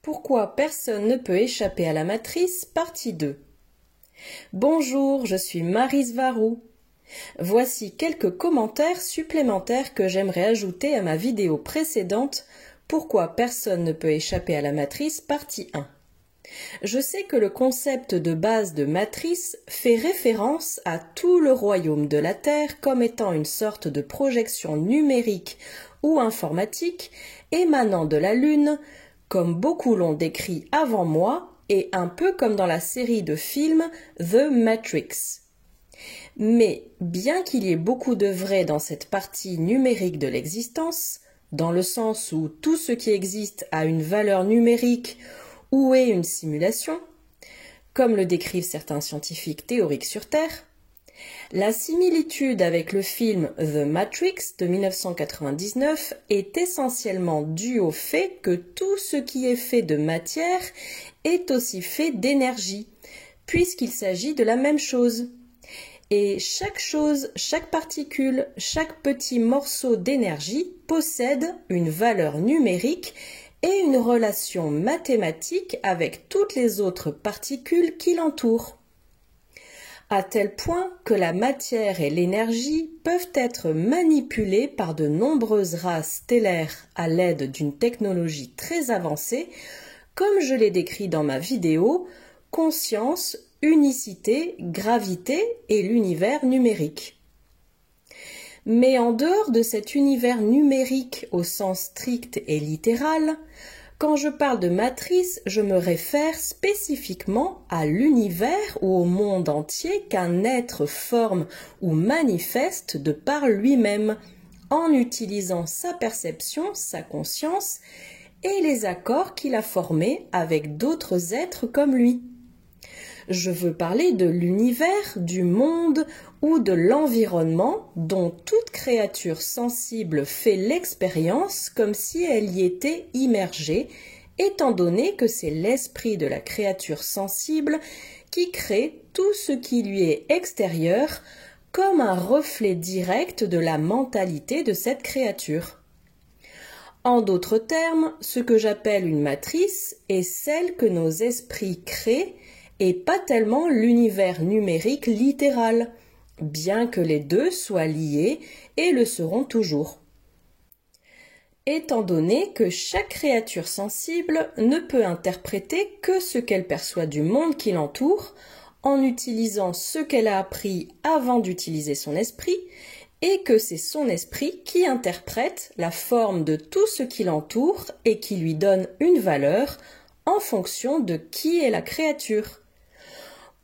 Pourquoi personne ne peut échapper à la matrice, partie 2. Bonjour, je suis Maryse Varou. Voici quelques commentaires supplémentaires que j'aimerais ajouter à ma vidéo précédente Pourquoi personne ne peut échapper à la matrice, partie 1. Je sais que le concept de base de matrice fait référence à tout le royaume de la Terre comme étant une sorte de projection numérique ou informatique émanant de la Lune, comme beaucoup l'ont décrit avant moi et un peu comme dans la série de films The Matrix. Mais bien qu'il y ait beaucoup de vrai dans cette partie numérique de l'existence, dans le sens où tout ce qui existe a une valeur numérique ou est une simulation, comme le décrivent certains scientifiques théoriques sur Terre, la similitude avec le film The Matrix de 1999 est essentiellement due au fait que tout ce qui est fait de matière est aussi fait d'énergie, puisqu'il s'agit de la même chose. Et chaque chose, chaque particule, chaque petit morceau d'énergie possède une valeur numérique et une relation mathématique avec toutes les autres particules qui l'entourent. À tel point que la matière et l'énergie peuvent être manipulées par de nombreuses races stellaires à l'aide d'une technologie très avancée, comme je l'ai décrit dans ma vidéo « Conscience, unicité, gravité et l'univers numérique ». Mais en dehors de cet univers numérique au sens strict et littéral, quand je parle de matrice, je me réfère spécifiquement à l'univers ou au monde entier qu'un être forme ou manifeste de par lui-même, en utilisant sa perception, sa conscience et les accords qu'il a formés avec d'autres êtres comme lui. Je veux parler de l'univers, du monde ou de l'environnement dont toute créature sensible fait l'expérience comme si elle y était immergée, étant donné que c'est l'esprit de la créature sensible qui crée tout ce qui lui est extérieur comme un reflet direct de la mentalité de cette créature. En d'autres termes, ce que j'appelle une matrice est celle que nos esprits créent et pas tellement l'univers numérique littéral, bien que les deux soient liés et le seront toujours. Étant donné que chaque créature sensible ne peut interpréter que ce qu'elle perçoit du monde qui l'entoure, en utilisant ce qu'elle a appris avant d'utiliser son esprit, et que c'est son esprit qui interprète la forme de tout ce qui l'entoure et qui lui donne une valeur en fonction de qui est la créature.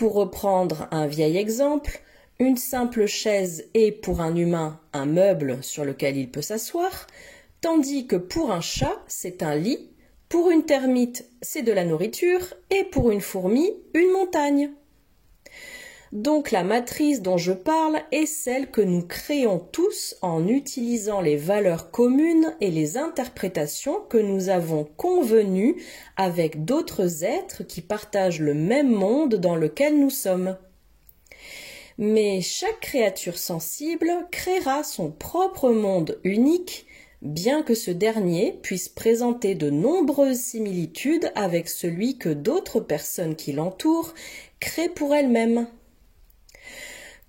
Pour reprendre un vieil exemple, une simple chaise est pour un humain un meuble sur lequel il peut s'asseoir, tandis que pour un chat, c'est un lit, pour une termite, c'est de la nourriture, et pour une fourmi, une montagne. Donc la matrice dont je parle est celle que nous créons tous en utilisant les valeurs communes et les interprétations que nous avons convenues avec d'autres êtres qui partagent le même monde dans lequel nous sommes. Mais chaque créature sensible créera son propre monde unique, bien que ce dernier puisse présenter de nombreuses similitudes avec celui que d'autres personnes qui l'entourent créent pour elles-mêmes.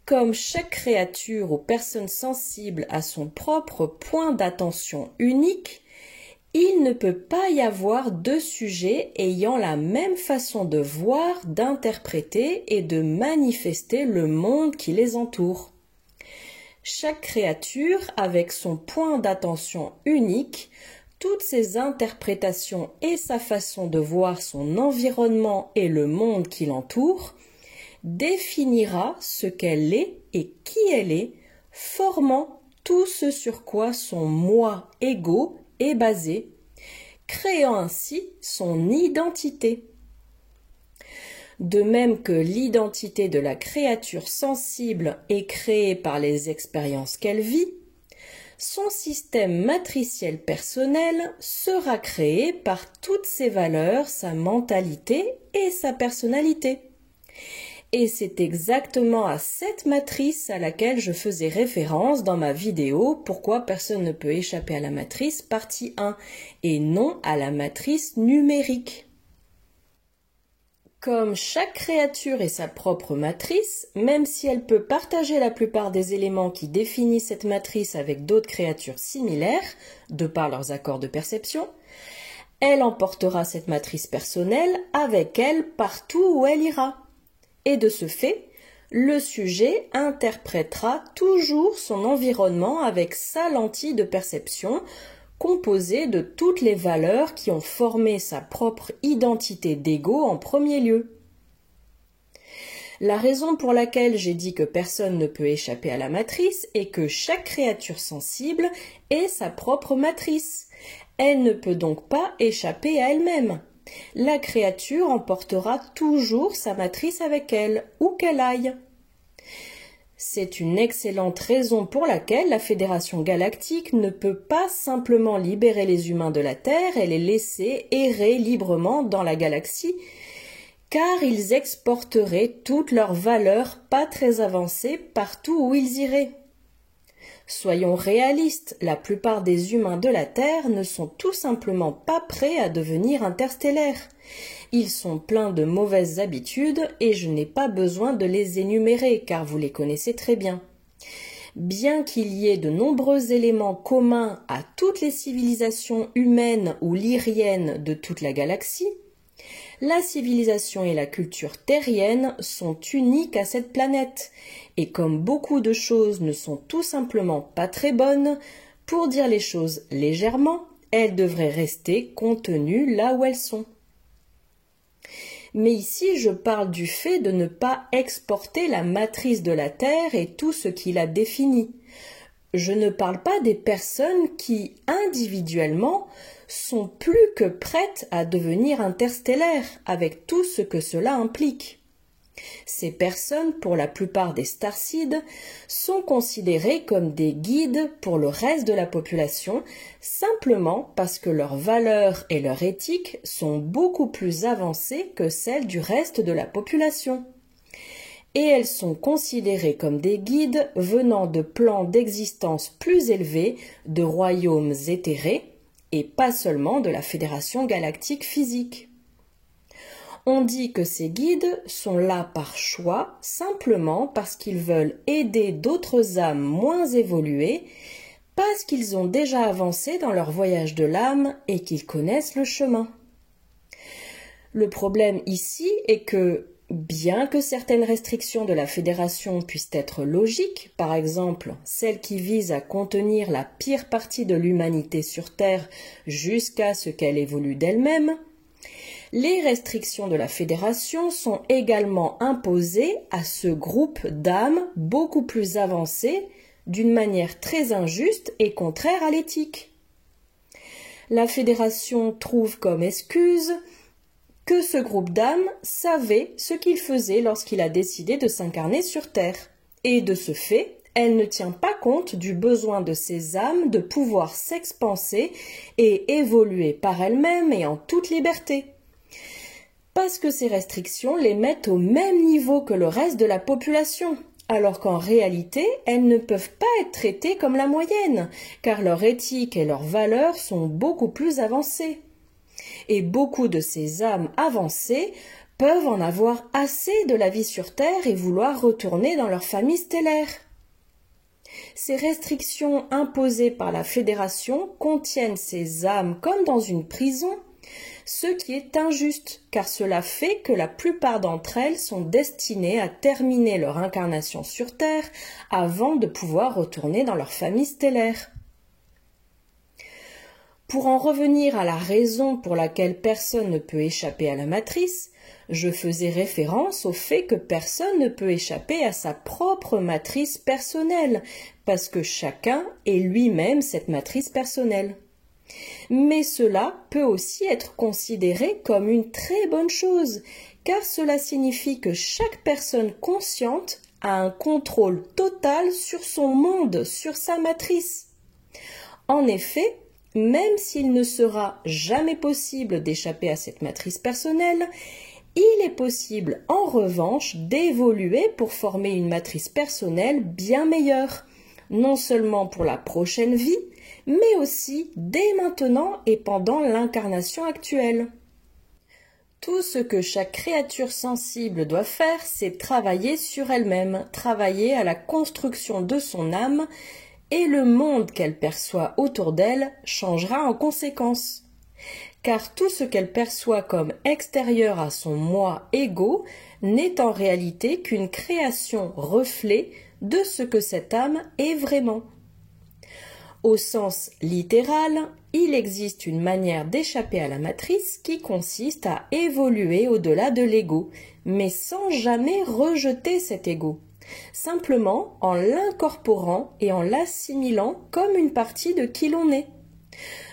Comme chaque créature ou personne sensible a son propre point d'attention unique, il ne peut pas y avoir deux sujets ayant la même façon de voir, d'interpréter et de manifester le monde qui les entoure. Chaque créature, avec son point d'attention unique, toutes ses interprétations et sa façon de voir son environnement et le monde qui l'entoure, définira ce qu'elle est et qui elle est, formant tout ce sur quoi son moi égo est basé, créant ainsi son identité. De même que l'identité de la créature sensible est créée par les expériences qu'elle vit, son système matriciel personnel sera créé par toutes ses valeurs, sa mentalité et sa personnalité. Et c'est exactement à cette matrice à laquelle je faisais référence dans ma vidéo « Pourquoi personne ne peut échapper à la matrice » partie 1 et non à la matrice numérique. Comme chaque créature est sa propre matrice, même si elle peut partager la plupart des éléments qui définissent cette matrice avec d'autres créatures similaires, de par leurs accords de perception, elle emportera cette matrice personnelle avec elle partout où elle ira. Et de ce fait, le sujet interprétera toujours son environnement avec sa lentille de perception, composée de toutes les valeurs qui ont formé sa propre identité d'ego en premier lieu. La raison pour laquelle j'ai dit que personne ne peut échapper à la matrice est que chaque créature sensible est sa propre matrice. Elle ne peut donc pas échapper à elle-même. La créature emportera toujours sa matrice avec elle, où qu'elle aille. C'est une excellente raison pour laquelle la Fédération Galactique ne peut pas simplement libérer les humains de la Terre et les laisser errer librement dans la galaxie, car ils exporteraient toutes leurs valeurs pas très avancées partout où ils iraient. Soyons réalistes, la plupart des humains de la Terre ne sont tout simplement pas prêts à devenir interstellaires. Ils sont pleins de mauvaises habitudes et je n'ai pas besoin de les énumérer car vous les connaissez très bien. Bien qu'il y ait de nombreux éléments communs à toutes les civilisations humaines ou lyriennes de toute la galaxie, la civilisation et la culture terrienne sont uniques à cette planète, et comme beaucoup de choses ne sont tout simplement pas très bonnes, pour dire les choses légèrement, elles devraient rester contenues là où elles sont. Mais ici, je parle du fait de ne pas exporter la matrice de la Terre et tout ce qui la définit. Je ne parle pas des personnes qui, individuellement, sont plus que prêtes à devenir interstellaires, avec tout ce que cela implique. Ces personnes, pour la plupart des starseeds, sont considérées comme des guides pour le reste de la population, simplement parce que leurs valeurs et leur éthique sont beaucoup plus avancées que celles du reste de la population. Et elles sont considérées comme des guides venant de plans d'existence plus élevés, de royaumes éthérés, et pas seulement de la Fédération Galactique physique. On dit que ces guides sont là par choix, simplement parce qu'ils veulent aider d'autres âmes moins évoluées, parce qu'ils ont déjà avancé dans leur voyage de l'âme et qu'ils connaissent le chemin. Le problème ici est que, bien que certaines restrictions de la Fédération puissent être logiques, par exemple celles qui visent à contenir la pire partie de l'humanité sur Terre jusqu'à ce qu'elle évolue d'elle-même, les restrictions de la Fédération sont également imposées à ce groupe d'âmes beaucoup plus avancées d'une manière très injuste et contraire à l'éthique. La Fédération trouve comme excuse que ce groupe d'âmes savait ce qu'il faisait lorsqu'il a décidé de s'incarner sur Terre. Et de ce fait, elle ne tient pas compte du besoin de ces âmes de pouvoir s'expanser et évoluer par elles-mêmes et en toute liberté. Parce que ces restrictions les mettent au même niveau que le reste de la population, alors qu'en réalité, elles ne peuvent pas être traitées comme la moyenne, car leur éthique et leurs valeurs sont beaucoup plus avancées. Et beaucoup de ces âmes avancées peuvent en avoir assez de la vie sur Terre et vouloir retourner dans leur famille stellaire. Ces restrictions imposées par la Fédération contiennent ces âmes comme dans une prison, ce qui est injuste, car cela fait que la plupart d'entre elles sont destinées à terminer leur incarnation sur Terre avant de pouvoir retourner dans leur famille stellaire. Pour en revenir à la raison pour laquelle personne ne peut échapper à la matrice, je faisais référence au fait que personne ne peut échapper à sa propre matrice personnelle, parce que chacun est lui-même cette matrice personnelle. Mais cela peut aussi être considéré comme une très bonne chose, car cela signifie que chaque personne consciente a un contrôle total sur son monde, sur sa matrice. En effet, même s'il ne sera jamais possible d'échapper à cette matrice personnelle, Il est possible, en revanche, d'évoluer pour former une matrice personnelle bien meilleure, non seulement pour la prochaine vie, mais aussi dès maintenant et pendant l'incarnation actuelle. Tout ce que chaque créature sensible doit faire, c'est travailler sur elle-même, travailler à la construction de son âme, et le monde qu'elle perçoit autour d'elle changera en conséquence. Car tout ce qu'elle perçoit comme extérieur à son moi égo n'est en réalité qu'une création reflet de ce que cette âme est vraiment. Au sens littéral, il existe une manière d'échapper à la matrice qui consiste à évoluer au-delà de l'ego, mais sans jamais rejeter cet ego, simplement en l'incorporant et en l'assimilant comme une partie de qui l'on est.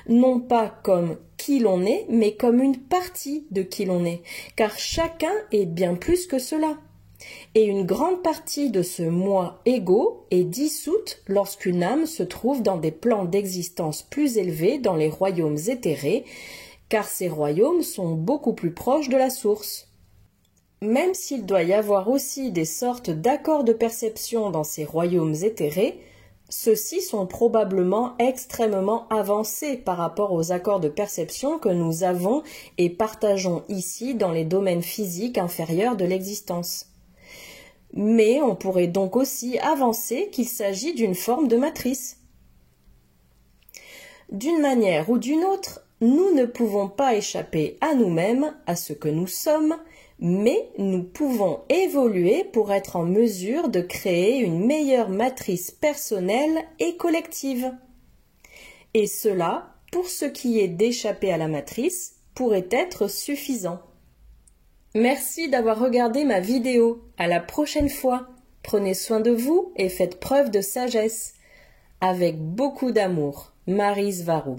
Non pas comme qui l'on est, mais comme une partie de qui l'on est, car chacun est bien plus que cela. Et une grande partie de ce moi égo est dissoute lorsqu'une âme se trouve dans des plans d'existence plus élevés dans les royaumes éthérés, car ces royaumes sont beaucoup plus proches de la source. Même s'il doit y avoir aussi des sortes d'accords de perception dans ces royaumes éthérés, ceux-ci sont probablement extrêmement avancés par rapport aux accords de perception que nous avons et partageons ici dans les domaines physiques inférieurs de l'existence. Mais on pourrait donc aussi avancer qu'il s'agit d'une forme de matrice. D'une manière ou d'une autre, nous ne pouvons pas échapper à nous-mêmes, à ce que nous sommes, mais nous pouvons évoluer pour être en mesure de créer une meilleure matrice personnelle et collective. Et cela, pour ce qui est d'échapper à la matrice, pourrait être suffisant. Merci d'avoir regardé ma vidéo. À la prochaine fois. Prenez soin de vous et faites preuve de sagesse. Avec beaucoup d'amour, Maryse Varou.